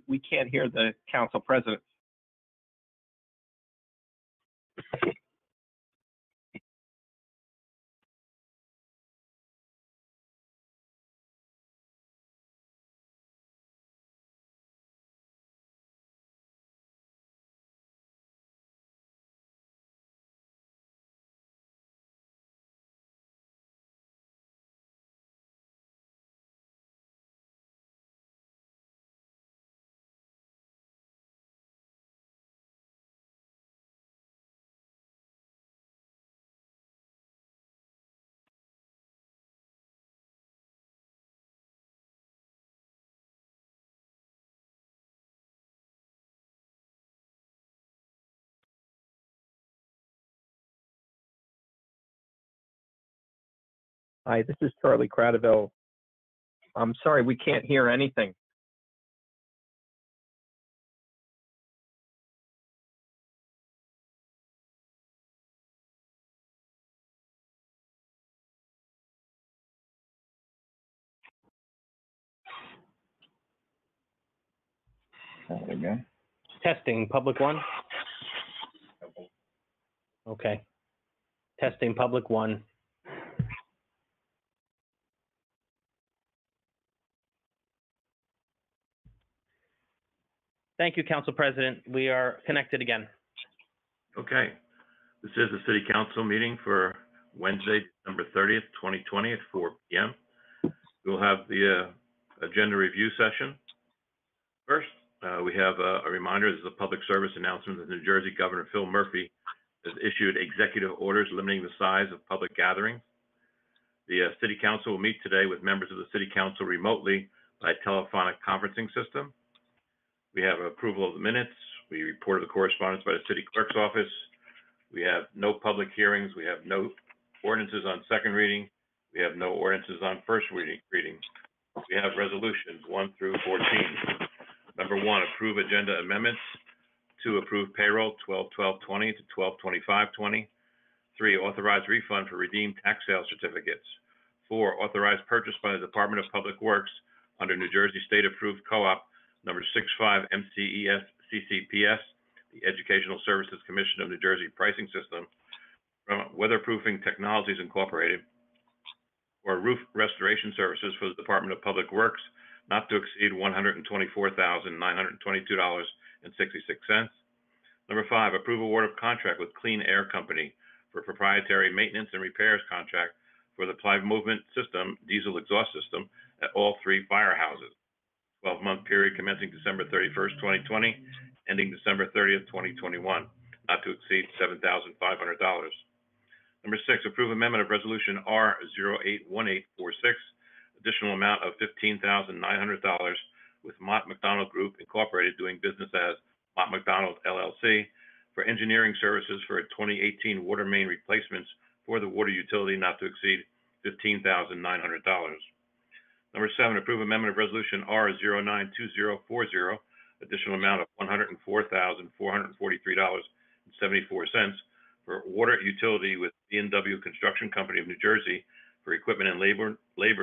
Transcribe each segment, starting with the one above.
We can't hear the council president. Hi, this is Charlie Cradaville. I'm sorry, we can't hear anything. There we go. Testing, public one. Okay. Testing, public one. Thank you, Council President. We are connected again. Okay. This is the City Council meeting for Wednesday, December 30th, 2020 at 4 p.m. We'll have the agenda review session. First, we have a reminder. This is a public service announcement that New Jersey Governor Phil Murphy has issued executive orders limiting the size of public gatherings. The City Council will meet today with members of the City Council remotely by telephonic conferencing system. We have approval of the minutes. We reported the correspondence by the City Clerk's office. We have no public hearings. We have no ordinances on second reading. We have no ordinances on first reading. We have resolutions 1 through 14. Number 1, approve agenda amendments. 2, approve payroll 12/12/20 to 12/25/20. 3, authorize refund for redeemed tax sale certificates. 4, authorize purchase by the Department of Public Works under New Jersey State Approved Co-op number 65 MCES CCPS, the Educational Services Commission of New Jersey pricing system from Weatherproofing Technologies Incorporated, or roof restoration services for the Department of Public Works, not to exceed $124,922.66. Number 5, approve award of contract with Clean Air Company for proprietary maintenance and repairs contract for the Ply Movement System diesel exhaust system at all 3 firehouses. 12-month period commencing December 31st, 2020, ending December 30th, 2021, not to exceed $7,500. Number 6, approve amendment of resolution R081846, additional amount of $15,900 with Mott McDonald Group Incorporated doing business as Mott McDonald LLC for engineering services for 2018 water main replacements for the water utility not to exceed $15,900. Number 7, approve amendment of resolution R092040, additional amount of $104,443.74 for water utility with B&W Construction Company of New Jersey for equipment and labor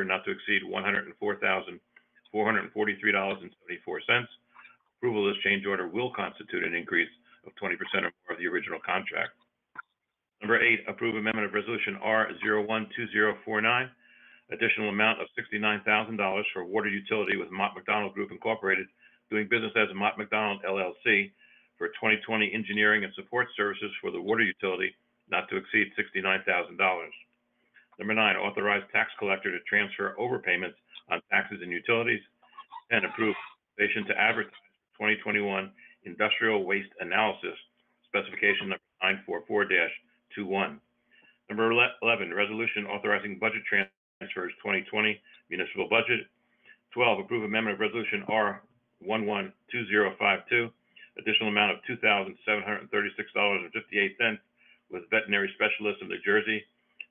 not to exceed $104,443.74. Approval of this change order will constitute an increase of 20% or more of the original contract. Number 8, approve amendment of resolution R012049, additional amount of $69,000 for water utility with Mott McDonald Group Incorporated doing business as Mott McDonald LLC for 2020 engineering and support services for the water utility not to exceed $69,000. Number 9, authorize tax collector to transfer overpayments on taxes and utilities. 10, approve station to advertise 2021 industrial waste analysis specification number 944-21. Number 11, resolution authorizing budget transfers 2020 municipal budget. 12, approve amendment of resolution R112052, additional amount of $2,736.58 with veterinary specialist of New Jersey,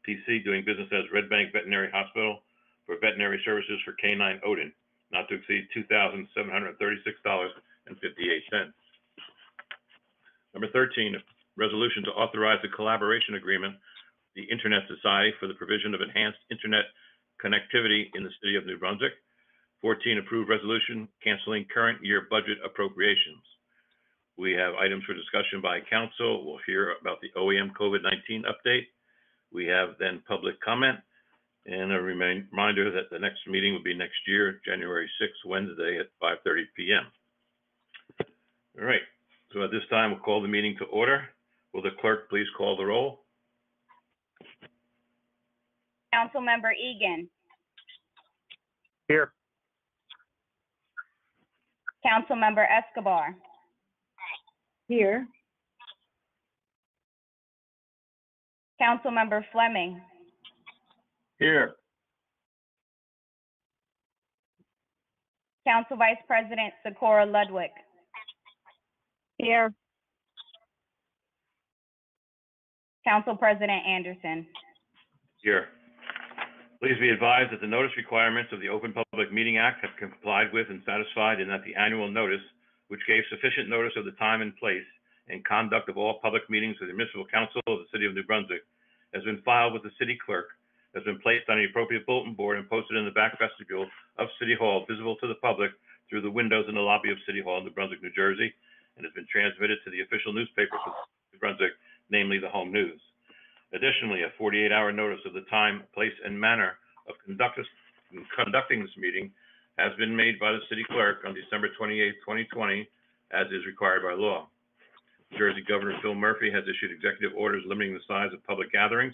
PC, doing business as Red Bank Veterinary Hospital for veterinary services for canine Odin, not to exceed $2,736.58. Number 13, resolution to authorize a collaboration agreement with the Internet Society for the provision of enhanced internet connectivity in the city of New Brunswick. 14, approved resolution canceling current year budget appropriations. We have items for discussion by council. We'll hear about the OEM COVID-19 update. We have then public comment and a reminder that the next meeting will be next year, January 6th, Wednesday at 5:30 p.m. All right, so at this time, we'll call the meeting to order. Will the clerk please call the roll? Councilmember Egan. Here. Councilmember Escobar. Here. Councilmember Fleming. Here. Council Vice President Socorro Ludwig. Here. Council President Anderson. Here. Please be advised that the notice requirements of the Open Public Meeting Act have complied with and satisfied, and that the annual notice, which gave sufficient notice of the time and place and conduct of all public meetings of the Municipal Council of the City of New Brunswick, has been filed with the City Clerk, has been placed on the appropriate bulletin board and posted in the back vestibule of City Hall, visible to the public through the windows in the lobby of City Hall in New Brunswick, New Jersey, and has been transmitted to the official newspaper for New Brunswick, namely the Home News. Additionally, a 48-hour notice of the time, place, and manner of conducting this meeting has been made by the City Clerk on December 28, 2020, as is required by law. New Jersey Governor Phil Murphy has issued executive orders limiting the size of public gatherings.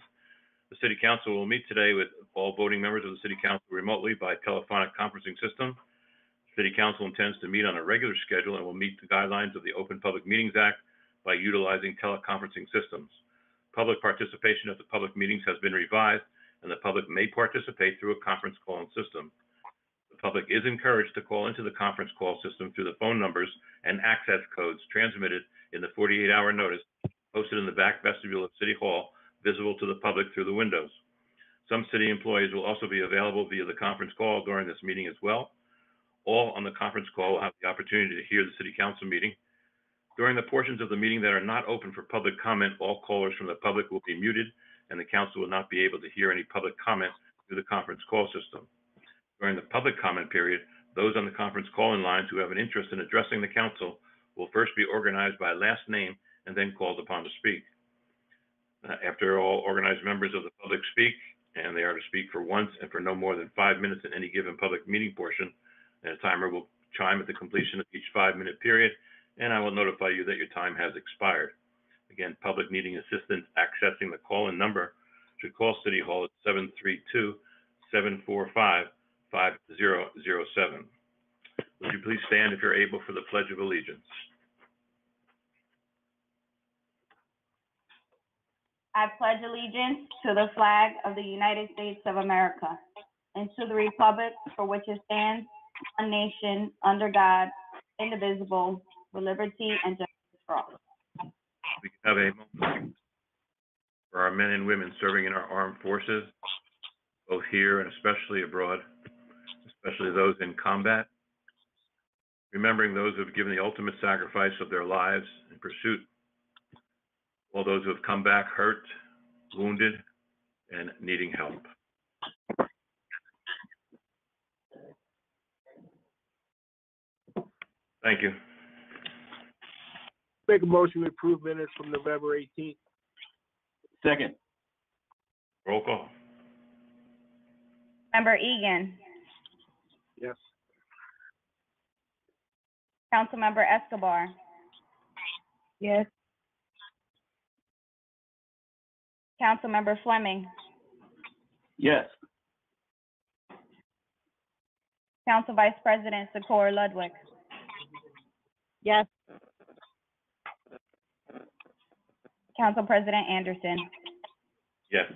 The City Council will meet today with all voting members of the City Council remotely by telephonic conferencing system. City Council intends to meet on a regular schedule and will meet the guidelines of the Open Public Meetings Act by utilizing teleconferencing systems. Public participation at the public meetings has been revised, and the public may participate through a conference calling system. The public is encouraged to call into the conference call system through the phone numbers and access codes transmitted in the 48-hour notice posted in the back vestibule of City Hall, visible to the public through the windows. Some city employees will also be available via the conference call during this meeting as well. All on the conference call will have the opportunity to hear the City Council meeting. During the portions of the meeting that are not open for public comment, all callers from the public will be muted, and the council will not be able to hear any public comment through the conference call system. During the public comment period, those on the conference call-in lines who have an interest in addressing the council will first be organized by last name and then called upon to speak. After all organized members of the public speak, and they are to speak for once and for no more than 5 minutes in any given public meeting portion, and a timer will chime at the completion of each 5-minute period, and I will notify you that your time has expired. Again, public needing assistance accessing the call-in number should call City Hall at 732-745-5007. Would you please stand if you're able for the Pledge of Allegiance? I pledge allegiance to the flag of the United States of America and to the republic for which it stands, one nation, under God, indivisible, with liberty and justice for all. We can have a moment for our men and women serving in our armed forces, both here and especially abroad, especially those in combat. Remembering those who have given the ultimate sacrifice of their lives in pursuit, all those who have come back hurt, wounded, and needing help. Thank you. Make a motion to approve minutes from November 18th. Second. Roll call. Member Egan. Yes. Councilmember Escobar. Yes. Councilmember Fleming. Yes. Council Vice President Socorro Ludwig. Yes. Council President Anderson. Yes.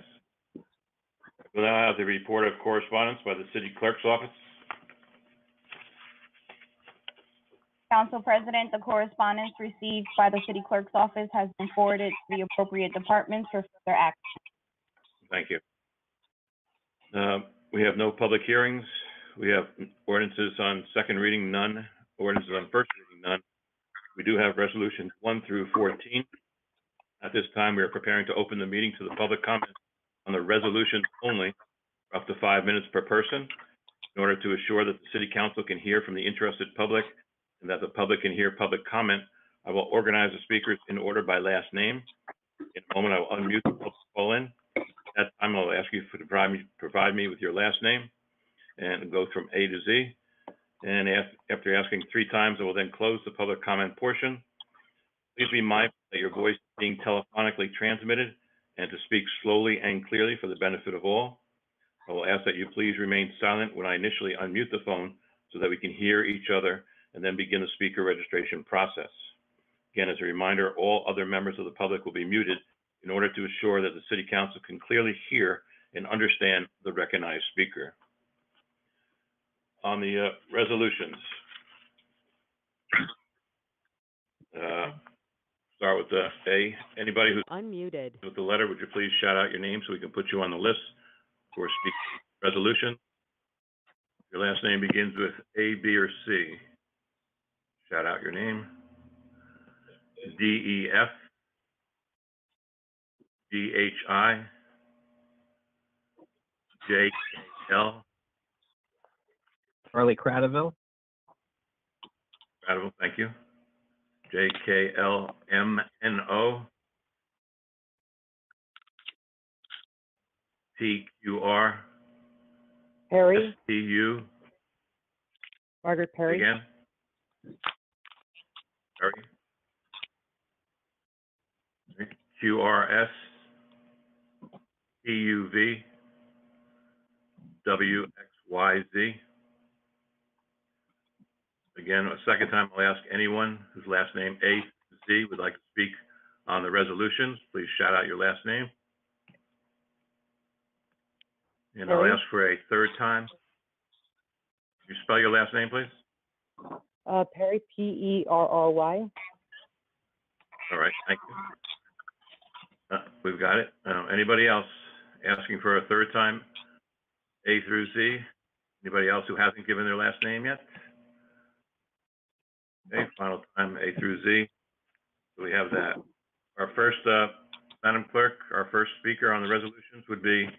We'll now have the report of correspondence by the City Clerk's office. Council President, the correspondence received by the City Clerk's office has been forwarded to the appropriate departments for further action. Thank you. We have no public hearings. We have ordinances on second reading, none. Ordinances on first reading, none. We do have resolutions 1 through 14. At this time, we are preparing to open the meeting to the public comment on the resolutions only, up to 5 minutes per person. In order to assure that the city council can hear from the interested public and that the public can hear public comment, I will organize the speakers in order by last name. In a moment, I will unmute the public call in. At that time, I'll ask you to provide me with your last name and go from A to Z. And after asking 3 times, I will then close the public comment portion. Please be mindful that your voice is being telephonically transmitted and to speak slowly and clearly for the benefit of all. I will ask that you please remain silent when I initially unmute the phone so that we can hear each other and then begin the speaker registration process. Again, as a reminder, all other members of the public will be muted in order to assure that the City Council can clearly hear and understand the recognized speaker. On the resolutions, start with the A. Anybody who's Unmuted. with the letter, would you please shout out your name so we can put you on the list for speaking resolution? Your last name begins with A, B, or C. Shout out your name. D, E, F, G, H, I, J, K, L. Charlie Cradaville. Incredible, thank you. J, K, L, M, N, O. T, Q, R. Perry, S, T, U. Margaret Perry. Again. Perry. Q, R, S. T, U, V. W, X, Y, Z. Again, a second time, I'll ask anyone whose last name A to Z would like to speak on the resolutions. Please shout out your last name. And I'll Perry. ask for a third time. Can you spell your last name, please? Perry, P-E-R-R-Y. All right, thank you. We've got it. Anybody else asking for a third time? A through Z? Anybody else who hasn't given their last name yet? Okay, final time, A through Z. So we have that. Our first, Madam Clerk, our first speaker on the resolutions would be,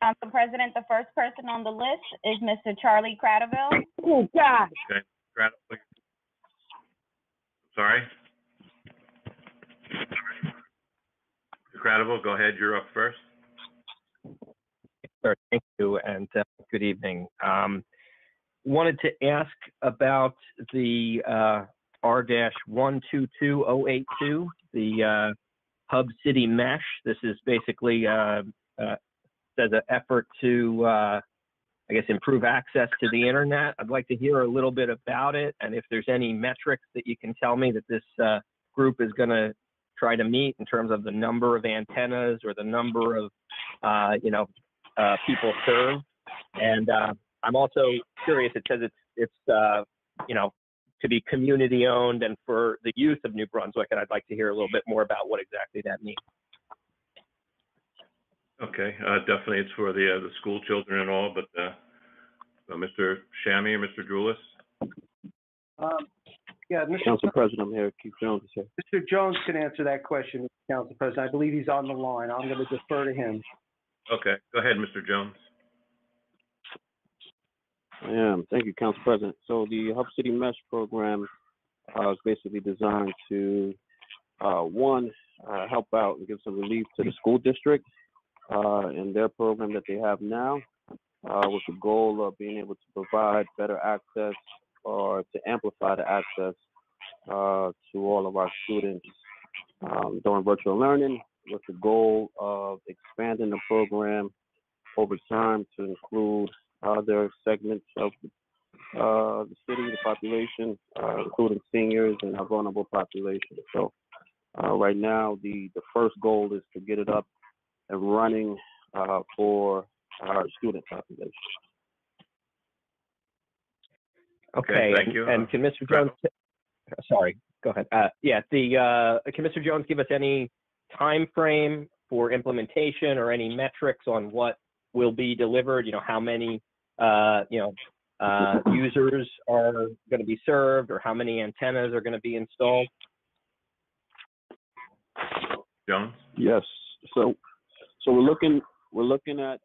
Council President, the first person on the list is Mr. Charlie Cradaville. Oh, God. okay, sorry? Mr. Cradaville, go ahead, you're up first. Sure, thank you, and good evening. Wanted to ask about the R-122082, the Hub City Mesh. This is basically says an effort to, I guess, improve access to the internet. I'd like to hear a little bit about it, and if there's any metrics that you can tell me that this group is going to try to meet in terms of the number of antennas or the number of, people served. And I'm also curious, it says it's to be community owned and for the youth of New Brunswick, and I'd like to hear a little bit more about what exactly that means. Okay, definitely it's for the school children and all, but Mr. Shammy or Mr. Drulis? Yeah, Mr. Council President, I'm here. Keith Jones is here. Mr. Jones can answer that question, Council President. I believe he's on the line. I'm going to defer to him. Okay, go ahead, Mr. Jones. I am. Thank you, Council President. So the Hub City Mesh program is basically designed to, help out and give some relief to the school district in their program that they have now, with the goal of being able to provide better access or to amplify the access to all of our students during virtual learning, with the goal of expanding the program over time to include other segments of the city, the population, including seniors and our vulnerable population. So right now, the first goal is to get it up and running for our student population. Okay, thank you. And can Mr. Jones, sorry, go ahead. Can Mr. Jones give us any time frame for implementation or any metrics on what will be delivered? How many, users are going to be served, or how many antennas are going to be installed? Jones? Yes. So we're looking we're looking at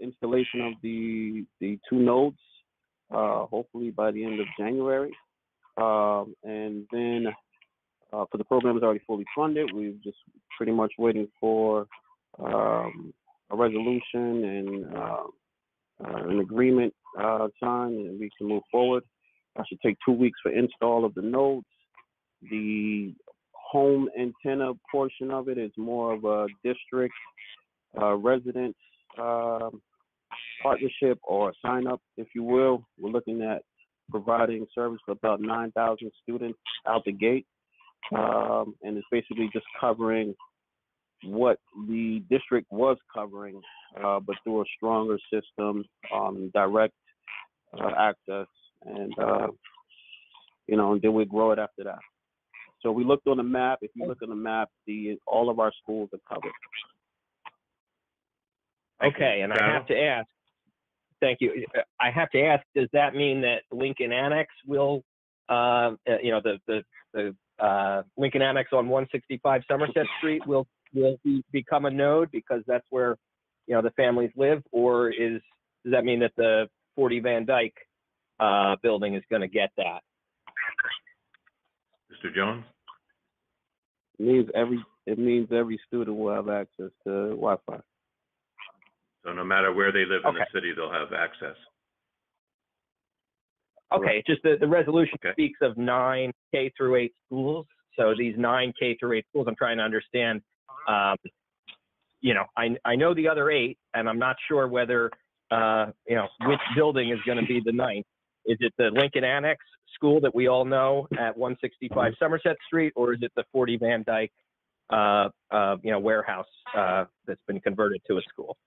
installation of the two nodes, hopefully by the end of January. And then for the program is already fully funded. We're just pretty much waiting for a resolution and an agreement signed, and we can move forward. That should take 2 weeks for install of the nodes. The home antenna portion of it is more of a district resident partnership or sign up, if you will. We're looking at providing service for about 9,000 students out the gate. And it's basically just covering what the district was covering, but through a stronger system, direct access, and and then we grow it after that. So we looked on the map. If you look on the map, all of our schools are covered. Okay, and I have to ask, thank you. I have to ask, does that mean that Lincoln Annex will, the Lincoln Annex on 165 Somerset Street will become a node because that's where, the families live, or does that mean that the 40 Van Dyke building is going to get that? Mr. Jones? It means every student will have access to Wi-Fi. So no matter where they live in the Okay. city, they'll have access. Okay, just the resolution Okay. speaks of 9 K through 8 schools. So these 9 K through 8 schools, I'm trying to understand, I know the other 8, and I'm not sure whether, which building is going to be the 9th. Is it the Lincoln Annex school that we all know at 165 Somerset Street, or is it the 40 Van Dyke, warehouse that's been converted to a school?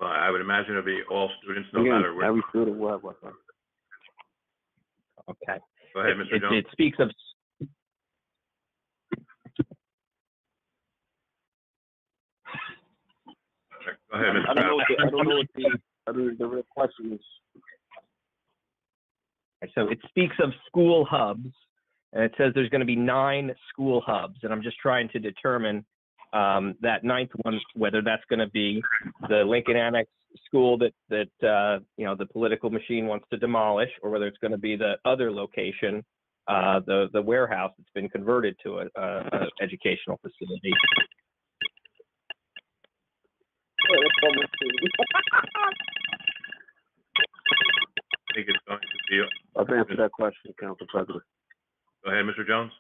Well, I would imagine it'll be all students, no Again, matter where. every student will have Wi-Fi. Okay. Go ahead, Mr. Jones. It speaks of. Go ahead, Mr. I don't know Bradley. what the real question is. So it speaks of school hubs, and it says there's going to be 9 school hubs, and I'm just trying to determine that 9th one, whether that's going to be the Lincoln Annex school that the political machine wants to demolish, or whether it's going to be the other location, the warehouse that's been converted to a educational facility. I think it's going to be, I've answered that question, Council President. go ahead, Mr. Jones.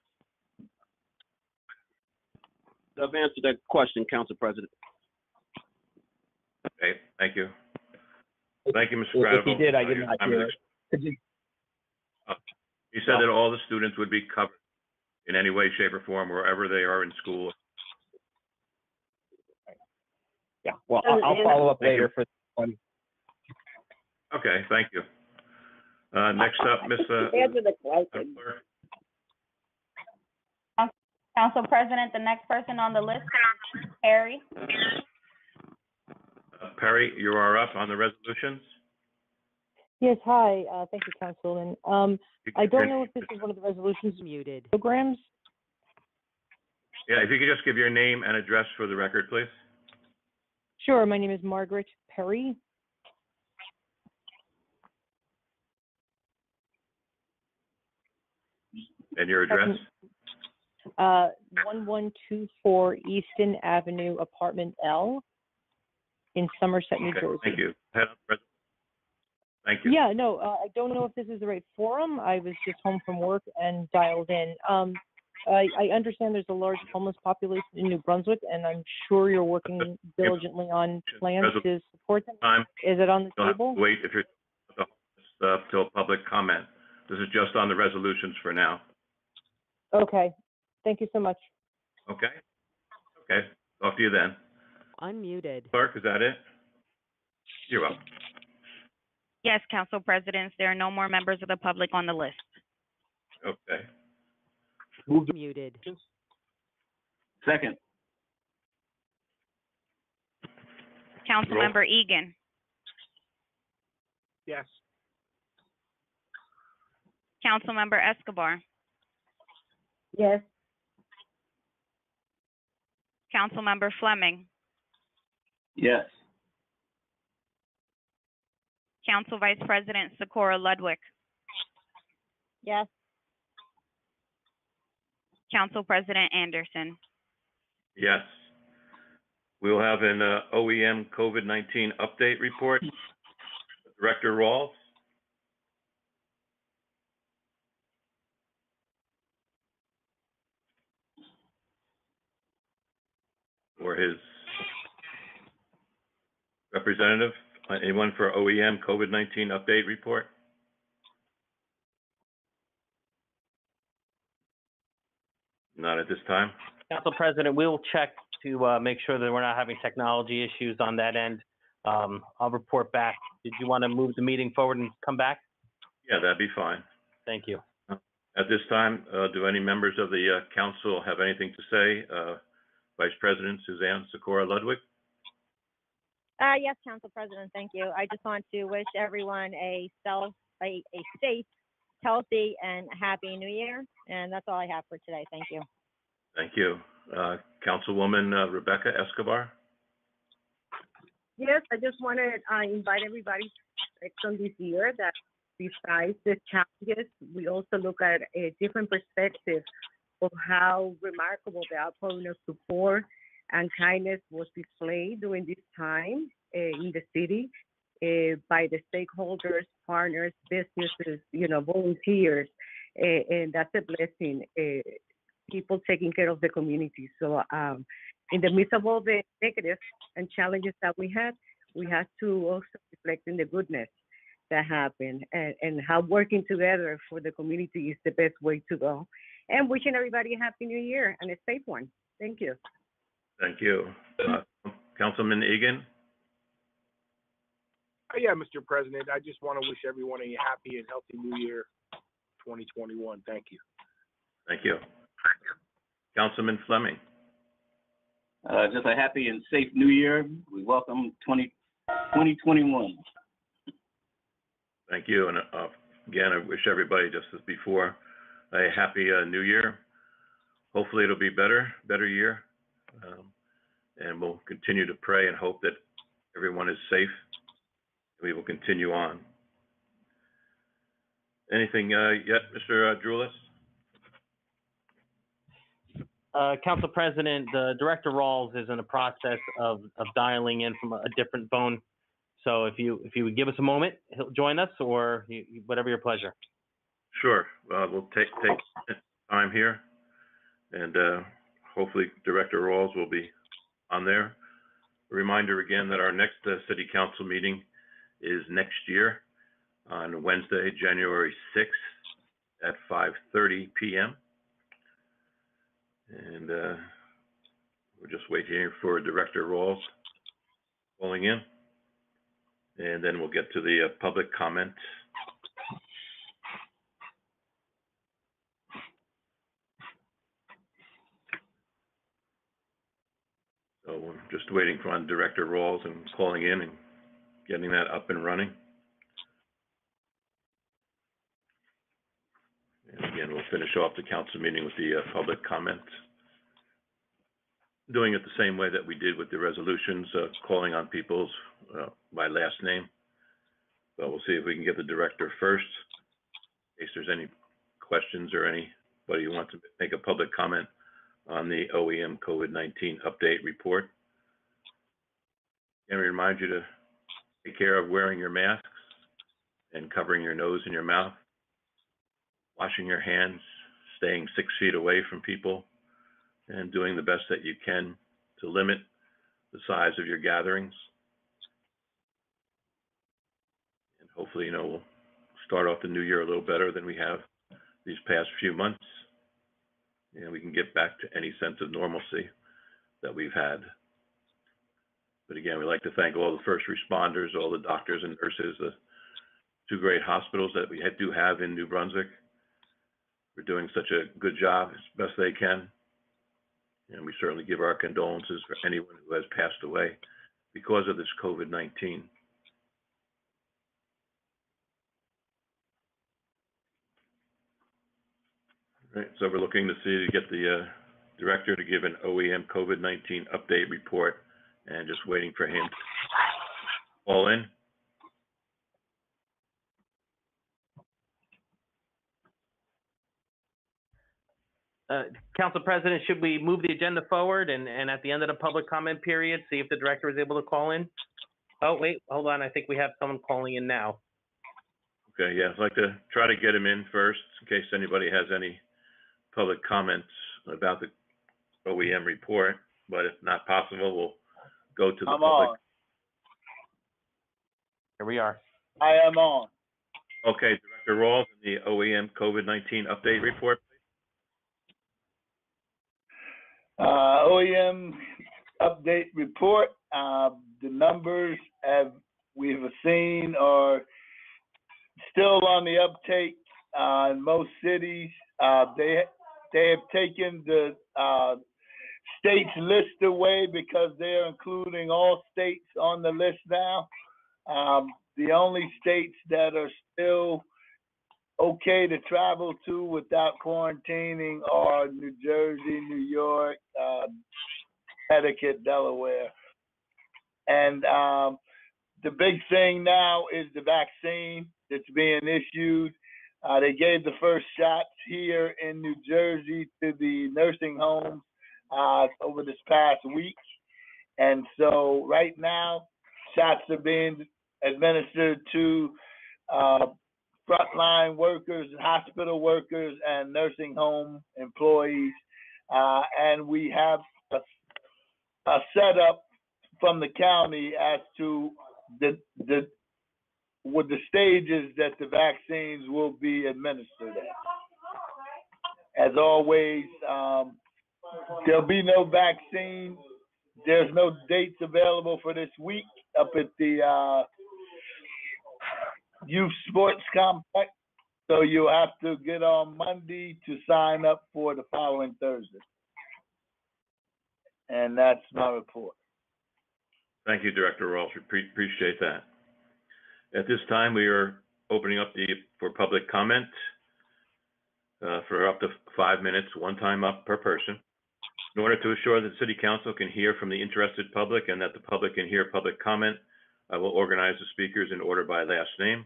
I've answered that question, Council President. Okay, thank you. Thank you, Mr. If he Cradaville. did, I did not hear it. Could you- You said that all the students would be covered in any way, shape, or form, wherever they are in school. Yeah, well, I'll follow up Thank you. later for one. Okay, thank you. Next up, Ms. Answer the question. Clerk. Council President, the next person on the list, Perry. Perry, you are up on the resolutions. Yes, hi, thank you, Councilman. I don't know if this is one of the resolutions muted programs. Yeah, if you could just give your name and address for the record, please. Sure, my name is Margaret Perry. And your address? 1124 Easton Avenue, Apartment L in Somerset, New Okay, Jersey. thank you. Thank you. Yeah, no, I don't know if this is the right forum. I was just home from work and dialed in. I understand there's a large homeless population in New Brunswick, and I'm sure you're working diligently on plans to support them. Time, Is it on the you'll have to table? wait if you're till public comment. This is just on the resolutions for now. Okay, thank you so much. Okay? Okay, talk to you then. Unmuted. Clerk, is that it? You're welcome. Yes, Council Presidents, there are no more members of the public on the list. Okay. Muted. Second. Councilmember Egan. Yes. Councilmember Escobar. Yes. Councilmember Fleming, Yes. Council Vice President Socorro Ludwig, Yes. Council President Anderson. Yes. We will have an OEM COVID-19 update report. Director Rawls. Or his representative. Anyone for OEM COVID-19 update report? Not at this time. Council President, we'll check to make sure that we're not having technology issues on that end. I'll report back. Did you want to move the meeting forward and come back? Yeah, that'd be fine. Thank you. At this time, do any members of the council have anything to say? Vice President Suzanne Socorro Ludwig? Yes, Council President, thank you. I just want to wish everyone a safe, healthy, and happy New Year. And that's all I have for today. Thank you. Thank you. Councilwoman Rebecca Escobar? Yes, I just want to invite everybody to reflect on this year that besides the challenges, we also look at a different perspective of how remarkable the outpouring of support and kindness was displayed during this time in the city by the stakeholders, partners, businesses, volunteers, and that's a blessing. People taking care of the community. So in the midst of all the negatives and challenges that we had to also reflect in the goodness that happened and how working together for the community is the best way to go. And wishing everybody a happy new year and a safe one. Thank you. Thank you. Councilman Egan? Yeah, Mr. President, I just want to wish everyone a happy and healthy new year 2021. Thank you. Thank you. Councilman Fleming? Just a happy and safe new year. We welcome 2021. Thank you. And again, I wish everybody, just as before, a happy new year. Hopefully it'll be better year. And we'll continue to pray and hope that everyone is safe. We will continue on. Anything yet, Mr. Droulis? Council President, Director Rawls is in the process of dialing in from a different phone. So if you would give us a moment, he'll join us, or whatever your pleasure. Sure. We'll take time here, and hopefully Director Rawls will be on there. A reminder again that our next City Council meeting is next year on Wednesday, January 6th at 5:30 p.m. And we're just waiting for Director Rawls calling in. And then we'll get to the public comment. So we're just waiting for Director Rawls and calling in and getting that up and running. And again, we'll finish off the council meeting with the public comment. Doing it the same way that we did with the resolutions, calling on people's by last name. So we'll see if we can get the director first, in case there's any questions or anybody who wants to make a public comment on the OEM COVID-19 update report. And we remind you to take care of wearing your masks and covering your nose and your mouth, washing your hands, staying 6 feet away from people, and doing the best that you can to limit the size of your gatherings. And hopefully, we'll start off the new year a little better than we have these past few months. And we can get back to any sense of normalcy that we've had. But again, we'd like to thank all the first responders, all the doctors and nurses, the 2 great hospitals that we do have in New Brunswick. We're doing such a good job as best they can. And we certainly give our condolences for anyone who has passed away because of this COVID-19. Right, so we're looking to get the director to give an OEM COVID-19 update report, and just waiting for him to call in. Council President, should we move the agenda forward and at the end of the public comment period, see if the director is able to call in? Oh, wait, hold on. I think we have someone calling in now. Okay, yeah, I'd like to try to get him in first in case anybody has any public comments about the OEM report, but if not possible, we'll go to the I'm public. on. Here we are. I am on. Okay, Director Rawls, the OEM COVID-19 update report. OEM update report. The numbers we've seen are still on the uptake in most cities. They have taken the states list away because they're including all states on the list now. The only states that are still okay to travel to without quarantining are New Jersey, New York, Connecticut, Delaware. And the big thing now is the vaccine that's being issued. They gave the first shots here in New Jersey to the nursing homes over this past week. And so right now, shots are being administered to frontline workers, hospital workers, and nursing home employees. And we have a setup from the county as to the stages that the vaccines will be administered at. As always, there'll be no vaccine. There's no dates available for this week up at the youth sports complex. So you'll have to get on Monday to sign up for the following Thursday. And that's my report. Thank you, Director Rawls. Appreciate that. At this time, we are opening up for public comment for up to 5 minutes, one time up per person. In order to assure that the City Council can hear from the interested public and that the public can hear public comment, I will organize the speakers in order by last name.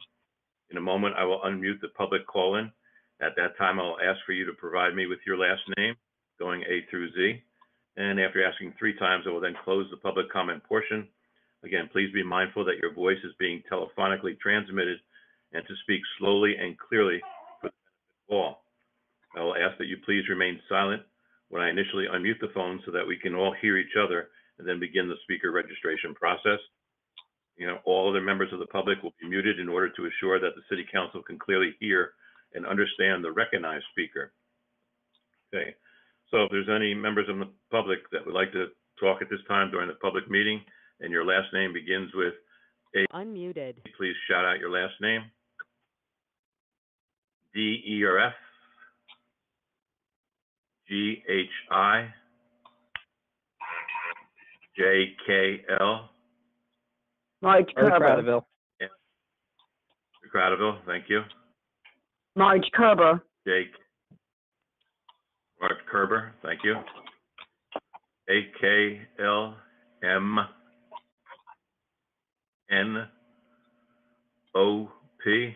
In a moment, I will unmute the public call-in. At that time, I'll ask for you to provide me with your last name, going A through Z. And after asking 3 times, I will then close the public comment portion. Again, please be mindful that your voice is being telephonically transmitted and to speak slowly and clearly for the benefit of all. I will ask that you please remain silent when I initially unmute the phone so that we can all hear each other and then begin the speaker registration process. All other members of the public will be muted in order to assure that the City Council can clearly hear and understand the recognized speaker. Okay, so if there's any members of the public that would like to talk at this time during the public meeting and your last name begins with A, Unmuted. please shout out your last name. D, E, or F. G, H, I. J, K, L. Marge Kerber. Cradaville. Cradaville, thank you. Marge Kerber. Jake. Mark Kerber, thank you. A, K, L, M, N, O, P.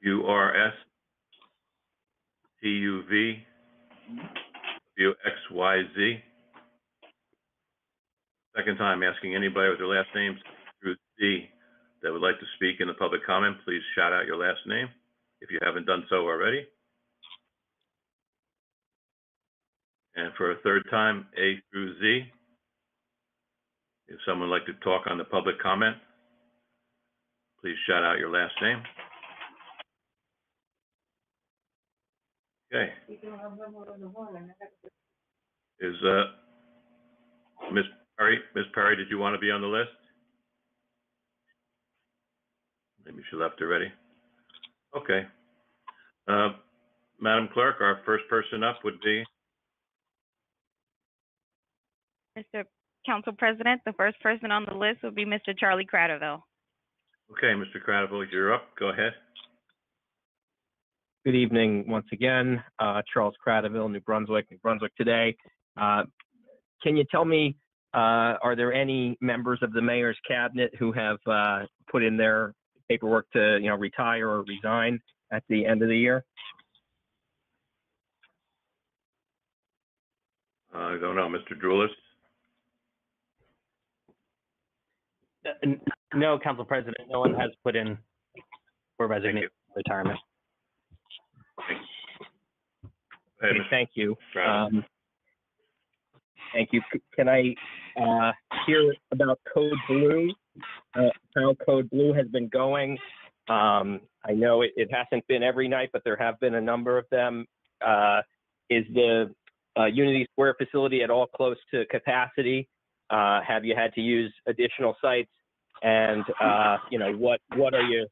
U, R, S, T, U, V, W, X, Y, Z. Second time asking anybody with their last names through Z that would like to speak in the public comment, please shout out your last name if you haven't done so already. And for a third time, A through Z. If someone would like to talk on the public comment, please shout out your last name. Okay. Is Ms. Perry, did you want to be on the list? Maybe she left already. Okay. Madam Clerk, our first person up would be? Mr. Council President, the first person on the list would be Mr. Charlie Cradaville. Okay, Mr. Cradaville, you're up. Go ahead. Good evening once again. Charles Cradaville, New Brunswick Today. Can you tell me, are there any members of the mayor's cabinet who have put in their paperwork to, retire or resign at the end of the year? I don't know, Mr. Droulis? No, Council President, no one has put in for resignation, retirement. Hey, Okay, thank you. Cradaville. Thank you. Can I hear about Code Blue? How Code Blue has been going? I know it hasn't been every night, but there have been a number of them. Is the Unity Square facility at all close to capacity? Have you had to use additional sites? And what are you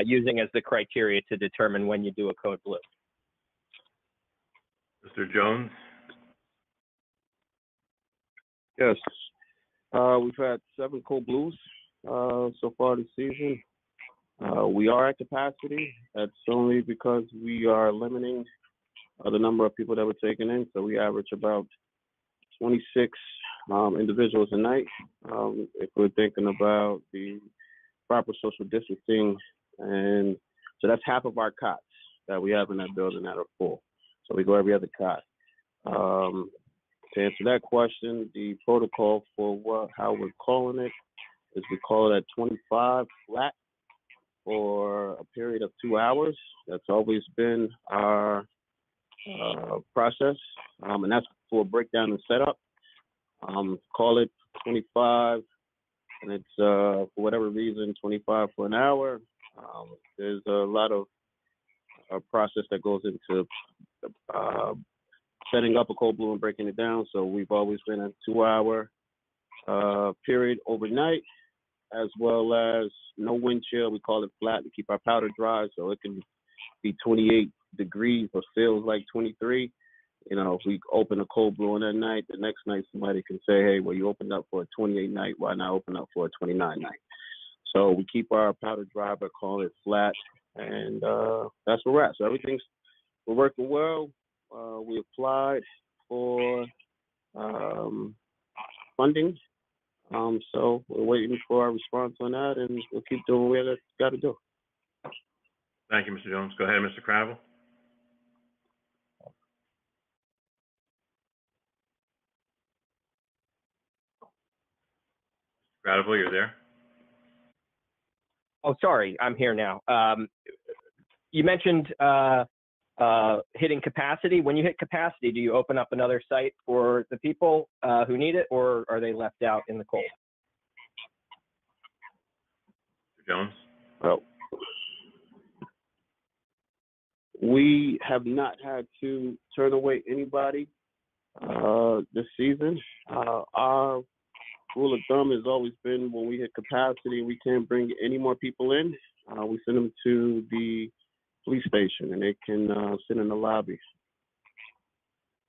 using as the criteria to determine when you do a Code Blue? Mr. Jones? Yes. We've had 7 Code Blues so far this season. We are at capacity. That's only because we are limiting the number of people that we're taking in. So we average about 26 individuals a night. If we're thinking about the proper social distancing, and so that's half of our cots that we have in that building that are full. So we go every other cot. To answer that question, the protocol for how we're calling it is we call it at 25 flat for a period of 2 hours. That's always been our process, and that's for breakdown and setup. Call it 25, and it's for whatever reason 25 for an hour. There's a lot of process that goes into setting up a Code Blue and breaking it down. So we've always been a 2-hour period overnight, as well as no wind chill. We call it flat to keep our powder dry, so it can be 28 degrees but feels like 23. If we open a Code Blue on that night, the next night somebody can say, hey, well, you opened up for a 28 night, why not open up for a 29 night? So we keep our powder dry but call it flat, and that's where we're at. So we're working well. We applied for funding, so we're waiting for our response on that, and we'll keep doing what we got to do. Thank you, Mr. Jones. Go ahead, Mr. Cradaville. Cradaville, you're there? Oh, sorry, I'm here now. You mentioned hitting capacity. When you hit capacity, do you open up another site for the people who need it, or are they left out in the cold? Mr. Jones? Well, we have not had to turn away anybody this season. Our rule of thumb has always been when we hit capacity, we can't bring any more people in. We send them to the police station and they can sit in the lobby.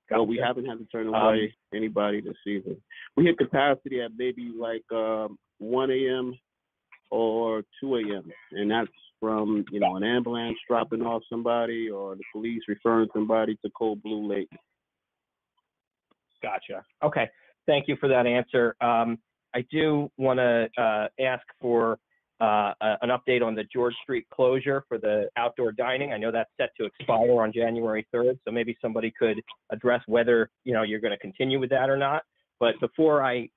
But we haven't had to turn away anybody this season. We hit capacity at maybe like 1 a.m. or 2 a.m. And that's from, an ambulance dropping off somebody or the police referring somebody to Code Blue late. Gotcha. Okay. Thank you for that answer. I do want to ask for an update on the George Street closure for the outdoor dining. I know that's set to expire on January 3rd, so maybe somebody could address whether, you're going to continue with that or not. But before I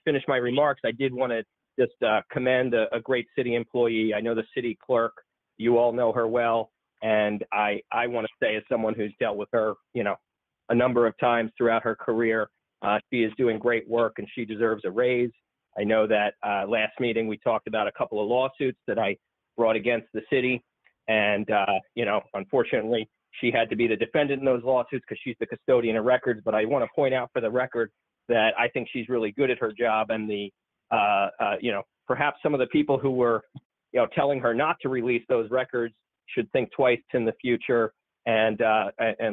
finish my remarks, I did want to just commend a great city employee. I know the city clerk. You all know her well, and I want to say, as someone who's dealt with her, a number of times throughout her career, she is doing great work and she deserves a raise. I know that last meeting we talked about a couple of lawsuits that I brought against the city, and unfortunately she had to be the defendant in those lawsuits because she's the custodian of records. But I want to point out for the record that I think she's really good at her job, and the perhaps some of the people who were telling her not to release those records should think twice in the future and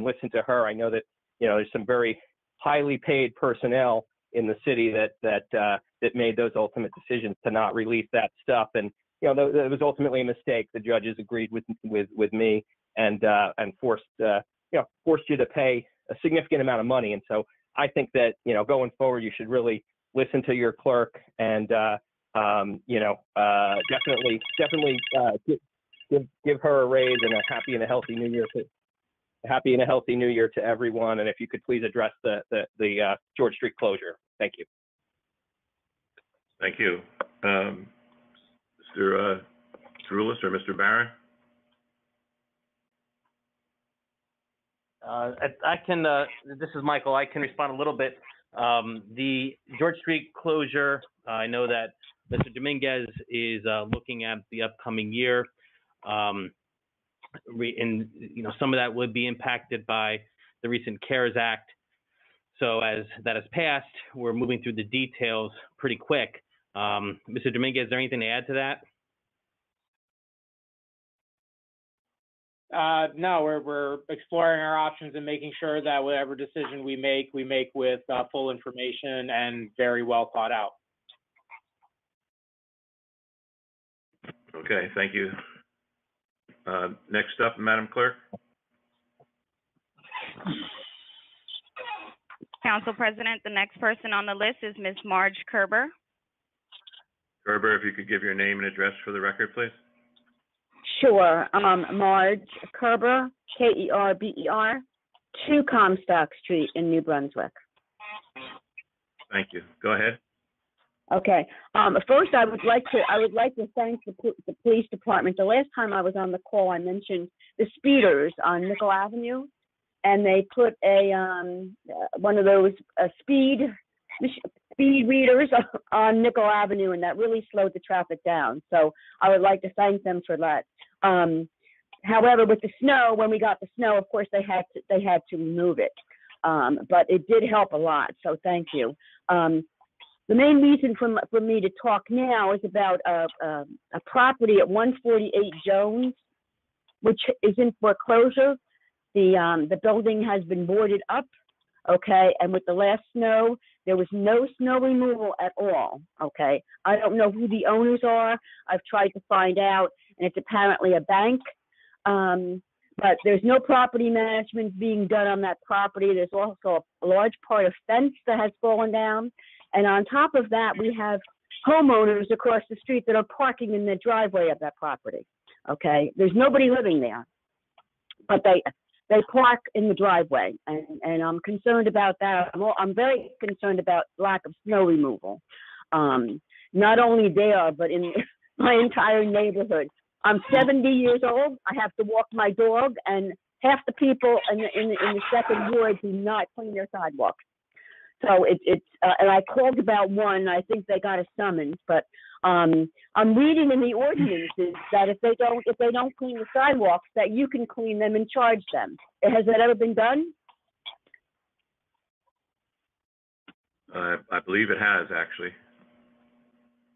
listen to her. I know that there's some very highly paid personnel in the city that made those ultimate decisions to not release that stuff, and it was ultimately a mistake. The judges agreed with me, and forced you to pay a significant amount of money. And so I think that, going forward, you should really listen to your clerk and, definitely give her a raise and a happy and a healthy new year to everyone. And if you could please address the George Street closure. Thank you. Thank you. Mr. Droulis or Mr. Barron? I can, this is Michael, I can respond a little bit. The George Street closure, I know that Mr. Dominguez is looking at the upcoming year. And, some of that would be impacted by the recent CARES Act. So as that has passed, we're moving through the details pretty quick. Mr. Dominguez, is there anything to add to that? No, we're exploring our options and making sure that whatever decision we make with full information and very well thought out. Okay, thank you. Next up, Madam Clerk. Council President, the next person on the list is Ms. Marge Kerber. Kerber, if you could give your name and address for the record, please. Sure. Marge Kerber, Kerber, 2 Comstock Street in New Brunswick. Thank you. Go ahead. Okay. First, I would like to thank the police department. The last time I was on the call, I mentioned the speeders on Nickel Avenue, and they put one of those speed readers on Nickel Avenue, and that really slowed the traffic down. So I would like to thank them for that. However, with the snow, when we got the snow, of course they had to remove it, but it did help a lot. So thank you. The main reason for me to talk now is about a property at 148 Jones, which is in foreclosure. The building has been boarded up, okay, and with the last snow, there was no snow removal at all, okay. I don't know who the owners are. I've tried to find out, and it's apparently a bank, but there's no property management being done on that property. There's also a large part of fence that has fallen down, and on top of that, we have homeowners across the street that are parking in the driveway of that property, okay. There's nobody living there, but they park in the driveway, and I'm concerned about that. I'm very concerned about lack of snow removal, not only there, but in my entire neighborhood. I'm 70 years old. I have to walk my dog, and half the people in the second ward do not clean their sidewalks. So and I called about one. I think they got a summons, but I'm reading in the ordinances that if they don't clean the sidewalks, that you can clean them and charge them. Has that ever been done? I believe it has, actually.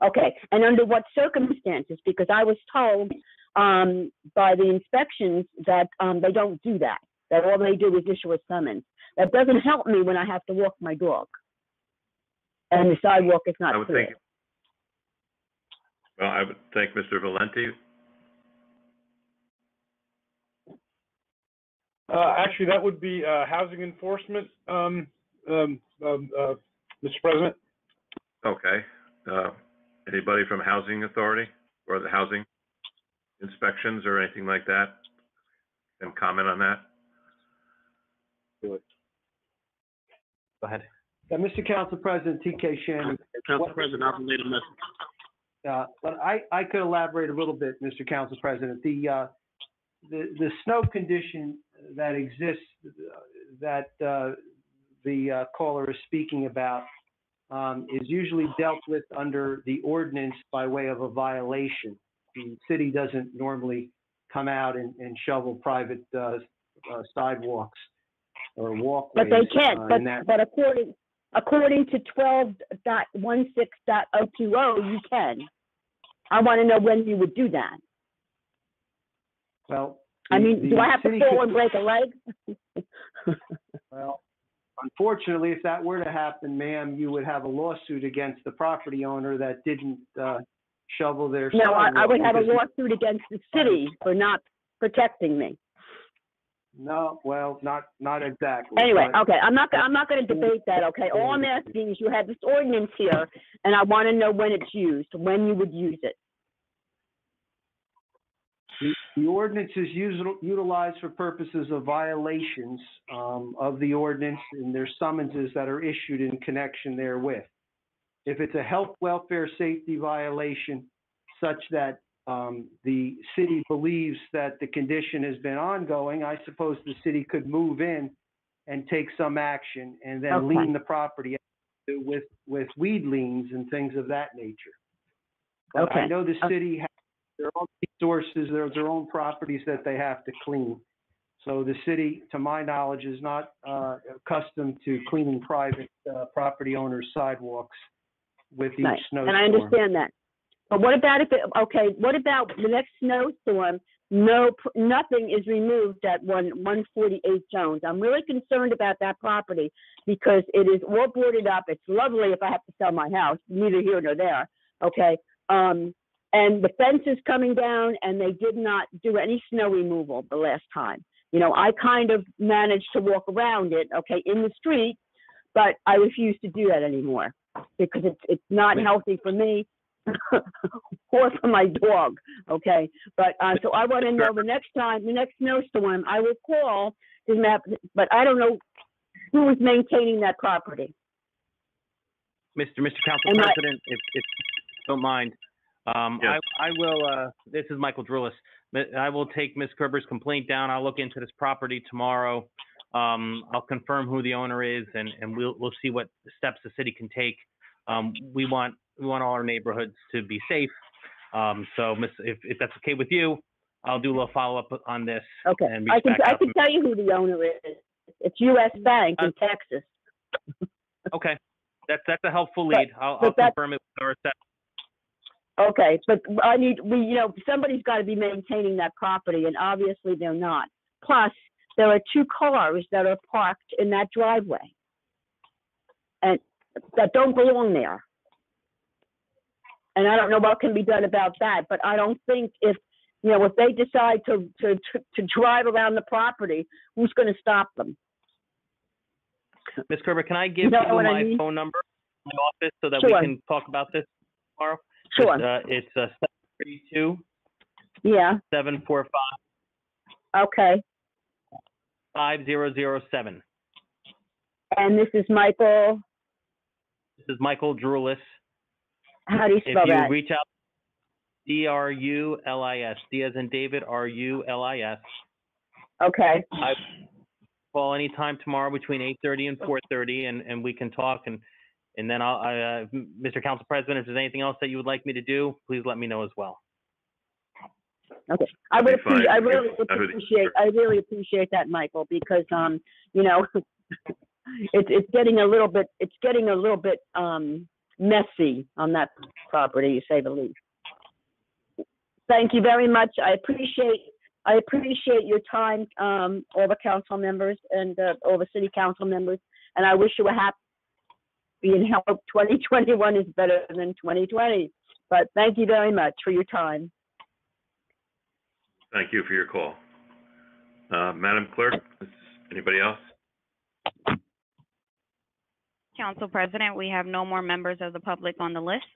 Okay, and under what circumstances? Because I was told by the inspections that they don't do that. That all they do is issue a summons. That doesn't help me when I have to walk my dog, and the sidewalk is not clear. I would thank Mr. Valenti. Actually, that would be housing enforcement, Mr. President. Okay. Anybody from Housing Authority or the housing inspections or anything like that can comment on that? Do it. Go ahead. Mr. Council President, TK Shannon. Council President, I've made a message. But I could elaborate a little bit, Mr. Council President. The snow condition that exists that the caller is speaking about is usually dealt with under the ordinance by way of a violation. The city doesn't normally come out and shovel private sidewalks or walkways. But they can't. But according to 12.16.020, you can. I want to know when you would do that. Well, do I have to fall and break a leg? Well, unfortunately, if that were to happen, ma'am, you would have a lawsuit against the property owner that didn't shovel their sidewalk. No, I would have a lawsuit against the city for not protecting me. No, well, not exactly. Anyway, but- okay, I'm not gonna debate that, okay? All I'm asking is you have this ordinance here, and I want to know when it's used, when you would use it. The ordinance is utilized for purposes of violations of the ordinance, and there's summonses that are issued in connection therewith. If it's a health, welfare, safety violation such that the city believes that the condition has been ongoing, I suppose the city could move in and take some action and then Okay. lien the property with weed liens and things of that nature. But I Okay. know the city has their own resources, their own properties that they have to clean. So the city, to my knowledge, is not accustomed to cleaning private property owners' sidewalks with each Right, snowstorm. and I understand that. But what about what about the next snowstorm? Nothing is removed at 148 Jones. I'm really concerned about that property because it is all boarded up. It's lovely if I have to sell my house, neither here nor there, okay? And the fence is coming down and they did not do any snow removal the last time. You know, I kind of managed to walk around it, okay, in the street, but I refuse to do that anymore because it's not healthy for me or for my dog, okay? But, so I want to know the next snowstorm, I will call this map, but I don't know who is maintaining that property. Mr. Council And President, if you don't mind, Yes. I will, this is Michael Drulis. I will take Ms. Kerber's complaint down. I'll look into this property tomorrow. I'll confirm who the owner is and we'll see what steps the city can take. We want all our neighborhoods to be safe. So if that's okay with you, I'll do a little follow-up on this. Okay, and reach I can back out to- tell you who the owner is. It's U.S. Bank in Texas. Okay, that's a helpful lead. I'll but that- confirm it with our staff. Okay, but somebody's got to be maintaining that property, and obviously they're not. Plus, there are 2 cars that are parked in that driveway, and that don't belong there. And I don't know what can be done about that, but I don't think if they decide to drive around the property, who's going to stop them? Ms. Kerber, can I give You know you what I my mean? phone number, my office, so that Sure. we can talk about this tomorrow? Sure. It's 732 Yeah. 745 Okay. 5007. And this is Michael. This is Michael Drulis. How do you spell If you that? reach out, Drulis, D as in David, Rulis. Okay. I call anytime tomorrow between 8:30 and 4:30, and we can talk. And then Mr. Council President, if there's anything else that you would like me to do, please let me know as well. Okay. I That'd be fine. I really Sure. appreciate that, Michael, because it's getting a little bit messy on that property, to say the least. Thank you very much. I appreciate your time, all the council members and all the city council members, and I wish you a happy and healthy 2021 is better than 2020. But thank you very much for your time. Thank you for your call. Madam Clerk, anybody else? Council President, we have no more members of the public on the list.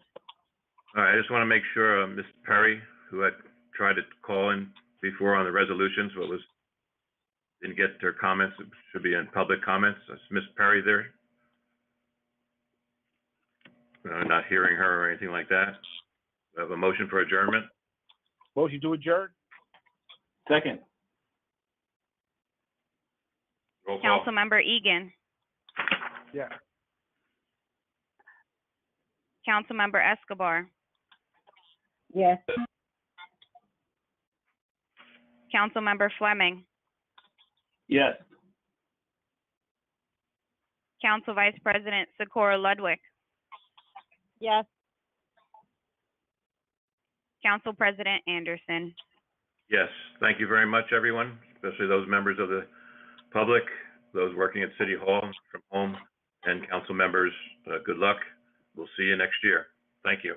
All right, I just want to make sure Ms. Perry, who had tried to call in before on the resolutions, didn't get her comments, it should be in public comments. Is Ms. Perry there? Not hearing her or anything like that. We have a motion for adjournment. Motion to adjourn? Second. Roll call. Councilmember Egan. Yeah. Councilmember Escobar. Yes. Councilmember Fleming. Yes. Council Vice President Socorro Ludwig. Yes. Council President Anderson. Yes, thank you very much, everyone, especially those members of the public, those working at City Hall from home, and council members. Good luck. We'll see you next year. Thank you.